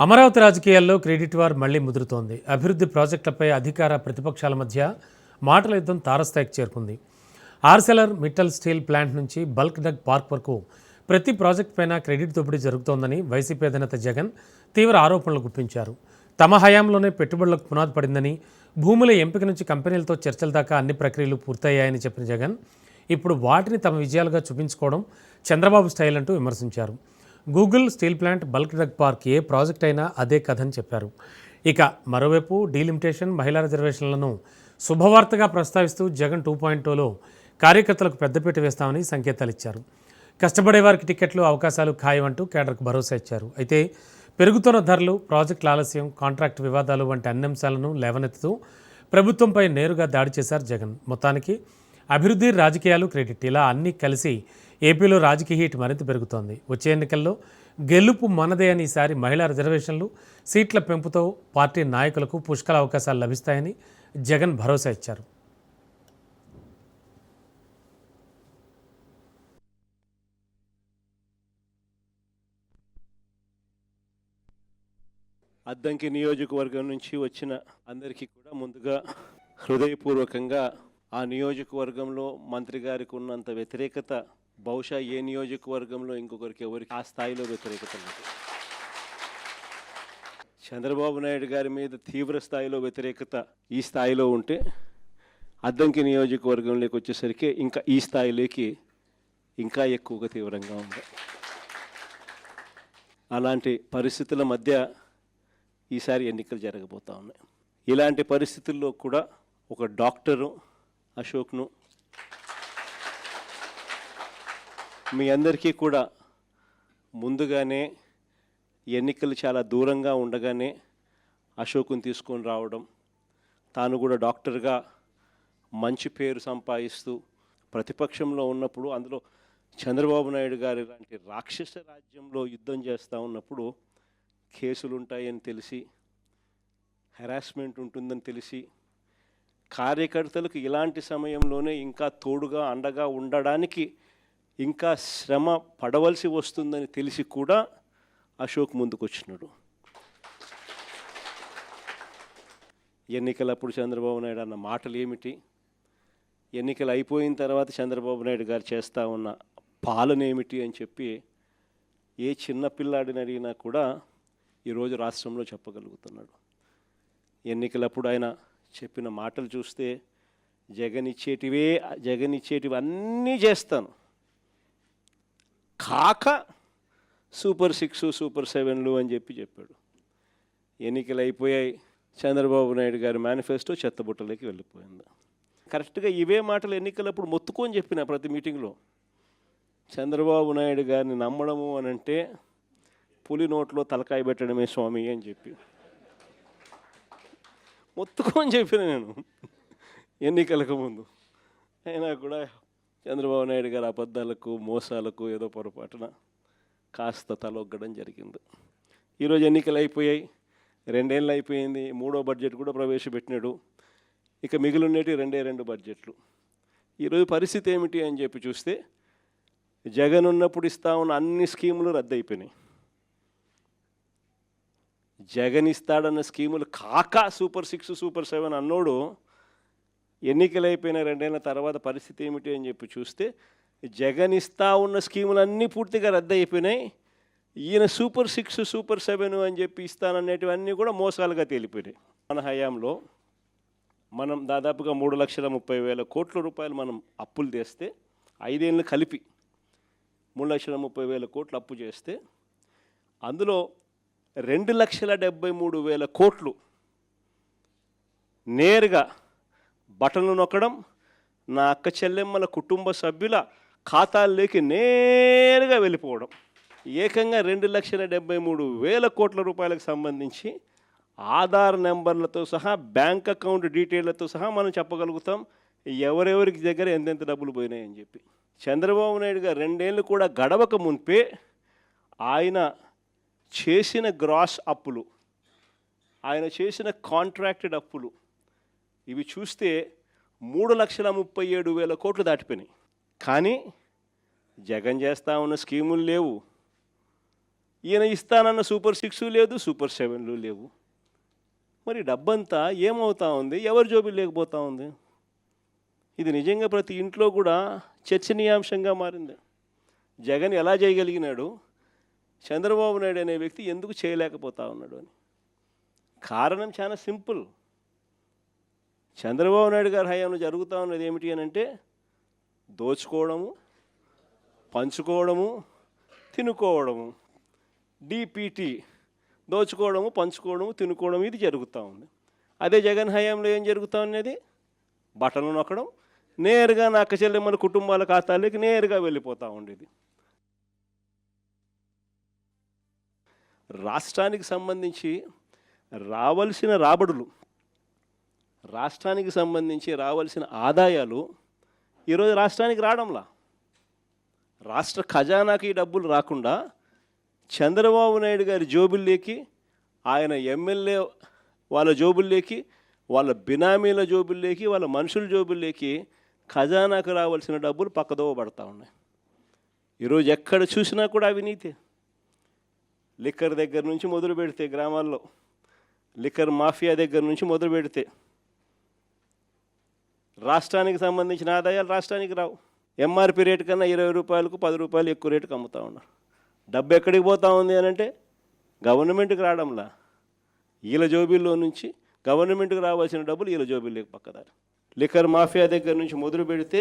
అమరావతి రాజకీయాల్లో credit war మళ్లీ ముదురుతోంది. అభివృద్ధి ప్రాజెక్టులపై అధికార ప్రతిపక్షాల మధ్య మాటల యుద్ధం తారస్థాయికి చేరుకుంది. ఆర్సెలర్ మిట్టల్ స్టీల్ ప్లాంట్ నుంచి బల్క్ డ్రగ్ పార్క్ వరకు ప్రతి ప్రాజెక్టు పైన క్రెడిట్ దోపిడీ జరుగుతోందని వైసీపీ అధినేత జగన్ తీవ్ర ఆరోపణలు గుప్పించారు. తమ హయాంలోనే పెట్టుబడులకు పునాది పడిందని, భూముల ఎంపిక నుంచి కంపెనీలతో చర్చల దాకా అన్ని ప్రక్రియలు పూర్తయ్యాయని చెప్పిన జగన్ ఇప్పుడు వాటిని తమ విజయాలుగా చూపించుకోవడం చంద్రబాబు స్టైల్ అంటూ విమర్శించారు. Google, steel plant, bulk drug park ఏ ప్రాజెక్ట్ అయినా అదే కథని చెప్పారు. ఇక మరోవైపు డీలిమిటేషన్, మహిళా రిజర్వేషన్లను శుభవార్తగా ప్రస్తావిస్తూ జగన్ 2.0లో కార్యకర్తలకు పెద్దపీట వేస్తామని సంకేతాలు ఇచ్చారు. కష్టపడే వారికి టికెట్లు, అవకాశాలు ఖాయం అంటూ కేడర్కు భరోసా ఇచ్చారు. అయితే పెరుగుతున్న ధరలు, ప్రాజెక్టుల ఆలస్యం, కాంట్రాక్ట్ వివాదాలు వంటి అన్ని అంశాలను లేవనెత్తుతూ ప్రభుత్వంపై నేరుగా దాడి చేశారు జగన్. మొత్తానికి అభివృద్ధి, రాజకీయాలు, క్రెడిట్ ఇలా అన్నీ కలిసి ఏపీలో రాజకీయ హీట్ మరింత పెరుగుతోంది. వచ్చే ఎన్నికల్లో గెలుపు మనదే అని ఈసారి మహిళా రిజర్వేషన్లు, సీట్ల పెంపుతో పార్టీ నాయకులకు పుష్కల అవకాశాలు లభిస్తాయని జగన్ భరోసా ఇచ్చారు. అద్దంకి నియోజకవర్గం నుంచి వచ్చిన అందరికీ కూడా ముందుగా హృదయపూర్వకంగా ఆ నియోజకవర్గంలో మంత్రి గారికి ఉన్నంత వ్యతిరేకత బహుశా ఏ నియోజకవర్గంలో ఇంకొకరికి ఎవరికి ఆ స్థాయిలో వ్యతిరేకత లేదు. చంద్రబాబు నాయుడు గారి మీద తీవ్ర స్థాయిలో వ్యతిరేకత ఈ స్థాయిలో ఉంటే అద్దంకి నియోజకవర్గంలోకి వచ్చేసరికి ఇంకా ఈ స్థాయిలోకి ఇంకా ఎక్కువగా తీవ్రంగా ఉంది. అలాంటి పరిస్థితుల మధ్య ఈసారి ఎన్నికలు జరగబోతూ ఉన్నాయి. ఇలాంటి పరిస్థితుల్లో కూడా ఒక డాక్టరు అశోక్ను మీ అందరికీ కూడా ముందుగానే ఎన్నికలు చాలా దూరంగా ఉండగానే అశోక్ని తీసుకొని రావడం, తాను కూడా డాక్టర్గా మంచి పేరు సంపాదిస్తూ ప్రతిపక్షంలో ఉన్నప్పుడు, అందులో చంద్రబాబు నాయుడు గారి లాంటి రాక్షస రాజ్యంలో యుద్ధం చేస్తూ ఉన్నప్పుడు కేసులు ఉంటాయని తెలిసి, హెరాస్మెంట్ ఉంటుందని తెలిసి, కార్యకర్తలకు ఇలాంటి సమయంలోనే ఇంకా తోడుగా అండగా ఉండడానికి ఇంకా శ్రమ పడవలసి వస్తుందని తెలిసి కూడా అశోక్ ముందుకొచ్చినాడు. ఎన్నికలప్పుడు చంద్రబాబు నాయుడు అన్న మాటలు ఏమిటి, ఎన్నికలు అయిపోయిన తర్వాత చంద్రబాబు నాయుడు గారు చేస్తూ ఉన్న పాలన ఏమిటి అని చెప్పి ఏ చిన్న పిల్లాడిని అడిగినా కూడా ఈరోజు రాష్ట్రంలో చెప్పగలుగుతున్నాడు. ఎన్నికలప్పుడు ఆయన చెప్పిన మాటలు చూస్తే జగన్ ఇచ్చేటివి అన్నీ చేస్తాను, కాక సూపర్ 6, సూపర్ 7లు అని చెప్పాడు. ఎన్నికలు అయిపోయాయి, చంద్రబాబు నాయుడు గారి మేనిఫెస్టో చెత్తబుట్టలోకి వెళ్ళిపోయింది. కరెక్ట్గా ఇవే మాటలు ఎన్నికలప్పుడు మొత్తుకొని చెప్పిన ప్రతి మీటింగ్లో, చంద్రబాబు నాయుడు గారిని నమ్మడము అని అంటే పులి నోట్లో తలకాయ పెట్టడమే స్వామి అని చెప్పి మొత్తుకొని చెప్పిన నేను ఎన్నికలకు ముందు. అయినా కూడా చంద్రబాబు నాయుడు గారి అబద్ధాలకు, మోసాలకు ఏదో పొరపాటున కాస్త తలొగ్గడం జరిగింది. ఈరోజు ఎన్నికలు అయిపోయాయి, 2 ఏళ్ళు అయిపోయింది, 3వ బడ్జెట్ కూడా ప్రవేశపెట్టినాడు. ఇక మిగిలినవి 2 బడ్జెట్లు. ఈరోజు పరిస్థితి ఏమిటి అని చెప్పి చూస్తే, జగన్ ఉన్నప్పుడు ఇస్తా ఉన్న అన్ని స్కీములు రద్దయిపోయినాయి. జగన్ ఇస్తాడన్న స్కీములు కాక సూపర్ 6, సూపర్ 7 అన్నోడు ఎన్నికలు అయిపోయిన 2 ఏళ్ళ తర్వాత పరిస్థితి ఏమిటి అని చెప్పి చూస్తే, జగన్ ఇస్తా ఉన్న స్కీములన్నీ పూర్తిగా రద్దయిపోయినాయి. ఈయన సూపర్ 6, సూపర్ 7 అని చెప్పి ఇస్తాననేటివన్నీ కూడా మోసాలుగా తేలిపోయినాయి. మన హయాంలో మనం దాదాపుగా 3,30,000 కోట్ల రూపాయలు మనం అప్పులు తెస్తే, 5 ఏళ్ళు కలిపి 3,30,000 కోట్లు అప్పు చేస్తే, అందులో 2,73,000 కోట్లు నేరుగా బటన్లు నొక్కడం, నా అక్క చెల్లెమ్మల కుటుంబ సభ్యుల ఖాతాల్లోకి నేరుగా వెళ్ళిపోవడం. ఏకంగా 2,73,000 కోట్ల రూపాయలకు సంబంధించి ఆధార్ నెంబర్లతో సహా, బ్యాంక్ అకౌంట్ డీటెయిల్తో సహా మనం చెప్పగలుగుతాం ఎవరెవరికి దగ్గర ఎంతెంత డబ్బులు పోయినాయని చెప్పి. చంద్రబాబు నాయుడు గారు 2 ఏళ్ళు కూడా గడవక మునిపే ఆయన చేసిన గ్రాస్ అప్పులు, ఆయన చేసిన కాంట్రాక్టెడ్ అప్పులు, ఇవి చూస్తే 3,37,000 కోట్లు దాటిపోయినాయి. కానీ జగన్ చేస్తూ ఉన్న స్కీములు లేవు, ఈయన ఇస్తానన్న సూపర్ 6 లేదు, సూపర్ 7లు లేవు. మరి డబ్బంతా ఏమవుతా ఉంది, ఎవరి జోబులు లేకపోతా ఉంది? ఇది నిజంగా ప్రతి ఇంట్లో కూడా చర్చనీయాంశంగా మారింది. జగన్ ఎలా చేయగలిగినాడు, చంద్రబాబు నాయుడు అనే వ్యక్తి ఎందుకు చేయలేకపోతా ఉన్నాడు అని. కారణం చాలా సింపుల్. చంద్రబాబు నాయుడు గారి హయాంలో జరుగుతూ ఉన్నది ఏమిటి అని అంటే దోచుకోవడము, పంచుకోవడము, తినుకోవడము. డిపిటి, దోచుకోవడము, పంచుకోవడము, తినుకోవడం, ఇది జరుగుతూ ఉంది. అదే జగన్ హయాంలో ఏం జరుగుతూ ఉన్నది? బటన్లు నొక్కడం, నేరుగా నా అక్క చెల్లెమ్మల కుటుంబాల ఖాతాలోకి నేరుగా వెళ్ళిపోతూ ఉండేది. రాష్ట్రానికి సంబంధించి రావాల్సిన రాబడులు, రాష్ట్రానికి సంబంధించి రావాల్సిన ఆదాయాలు ఈరోజు రాష్ట్రానికి రావడంలా. రాష్ట్ర ఖజానాకి ఈ డబ్బులు రాకుండా చంద్రబాబు నాయుడు గారి జోబుల్లోకి, ఆయన ఎమ్మెల్యే వాళ్ళ జోబుల్లోకి, వాళ్ళ బినామీల జోబుల్లోకి, వాళ్ళ మనుషుల జోబుల్లోకి ఖజానాకు రావాల్సిన డబ్బులు పక్కదోవ పడతా ఉన్నాయి. ఈరోజు ఎక్కడ చూసినా కూడా అవినీతి. లిక్కర్ దగ్గర నుంచి మొదలు పెడితే, గ్రామాల్లో లిక్కర్ మాఫియా దగ్గర నుంచి మొదలు పెడితే రాష్ట్రానికి సంబంధించిన ఆదాయాలు రాష్ట్రానికి రావు. ఎంఆర్పి రేటు కన్నా 20 రూపాయలకు 10 రూపాయలు ఎక్కువ రేటుకు అమ్ముతూ ఉన్నారు. డబ్బు ఎక్కడికి పోతా ఉంది అని అంటే గవర్నమెంట్కి రావడంలా. వీళ్ళ జోబీల్లో నుంచి గవర్నమెంట్కి రావాల్సిన డబ్బులు వీళ్ళ జోబీల్లోకి పక్కదారు. లిక్కర్ మాఫియా దగ్గర నుంచి మొదలు పెడితే